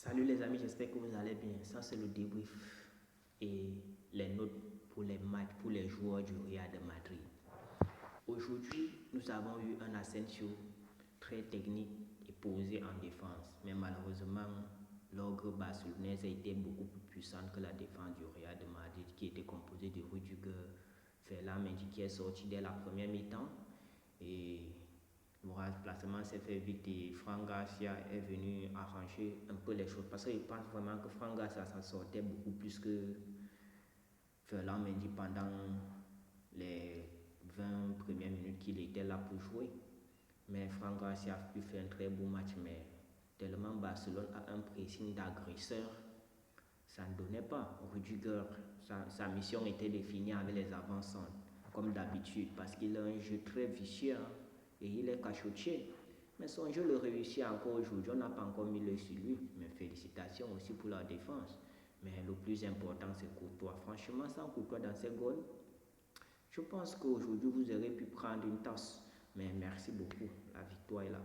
Salut les amis, j'espère que vous allez bien. Ça, c'est le débrief et les notes pour les matchs, pour les joueurs du Real de Madrid. Aujourd'hui, nous avons eu un Asensio très technique et posé en défense. Mais malheureusement, l'ogre barcelonaise a été beaucoup plus puissante que la défense du Real de Madrid qui était composée de Rudiger, Ferland Mendy qui est sorti dès la première mi-temps. Et le remplacement s'est fait vite et Fran Garcia est venu arranger un peu les choses parce que je pense vraiment que Fran Garcia s'en sortait beaucoup plus que Ferland Mendy pendant les 20 premières minutes qu'il était là pour jouer. Mais Fran Garcia a pu faire un très beau match, mais tellement Barcelone a un pressing d'agresseur, ça ne donnait pas. Rudiger, sa mission était de finir avec les avant-centres, comme d'habitude, parce qu'il a un jeu très vicieux et il est cachotier. Mais son jeu le réussit encore aujourd'hui, on n'a pas encore mis le sur lui. Mais félicitations aussi pour la défense. Mais le plus important, c'est Courtois. Franchement, sans Courtois dans ces goals, je pense qu'aujourd'hui, vous aurez pu prendre une tasse. Mais merci beaucoup, la victoire est là.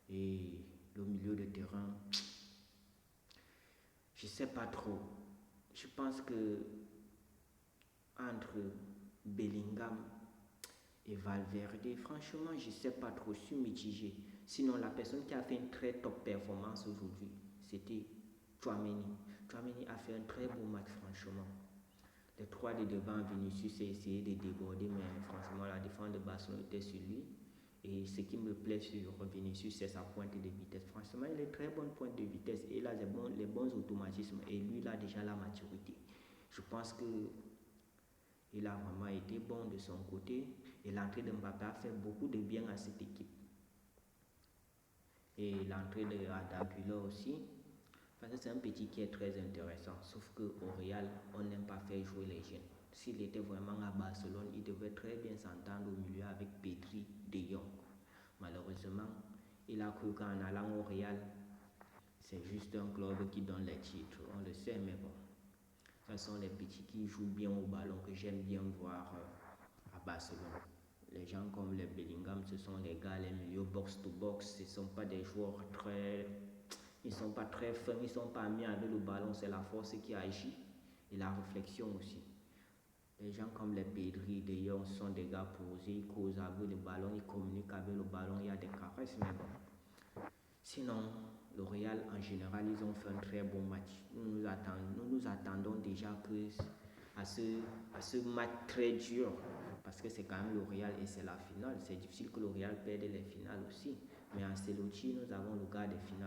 Et le milieu de terrain, je ne sais pas trop. Je pense que entre Bellingham et Valverde, franchement, je ne sais pas trop, je suis mitigé. Sinon, la personne qui a fait une très top performance aujourd'hui, c'était Tchouaméni. Tchouaméni a fait un très beau match, franchement. Les trois de devant, Vinicius a essayé de déborder, mais franchement, la défense de Barcelone était sur lui. Et ce qui me plaît sur Vinicius, c'est sa pointe de vitesse. Franchement, il a une très bonne pointe de vitesse et il a les bons automatismes. Et lui, il a déjà la maturité. Je pense qu'il a vraiment été bon de son côté. Et l'entrée de Mbappé a fait beaucoup de bien à cette équipe. Et l'entrée de Adagula aussi. Parce que c'est un petit qui est très intéressant. Sauf qu'au Real, on n'aime pas faire jouer les jeunes. S'il était vraiment à Barcelone, il devait très bien s'entendre au milieu avec Pedri, De Jong. Malheureusement, il a cru qu'en allant au Real, c'est juste un club qui donne les titres. On le sait, mais bon. Ce sont les petits qui jouent bien au ballon que j'aime bien voir à Barcelone. Les gens comme les Bellingham, ce sont les gars, les milieux box-to-box. Ce ne sont pas des joueurs très... Ils ne sont pas très fins, ils ne sont pas mis avec le ballon. C'est la force qui agit et la réflexion aussi. Les gens comme les Pedri, De Jong sont des gars posés, ils causent avec le ballon, ils communiquent avec le ballon, il y a des caresses, mais bon. Sinon, le Real en général, ils ont fait un très bon match. Nous nous attendons déjà à ce match très dur, parce que c'est quand même le Real et c'est la finale. C'est difficile que le Real perde les finales aussi. Mais en Ancelotti, nous avons le gars des finales.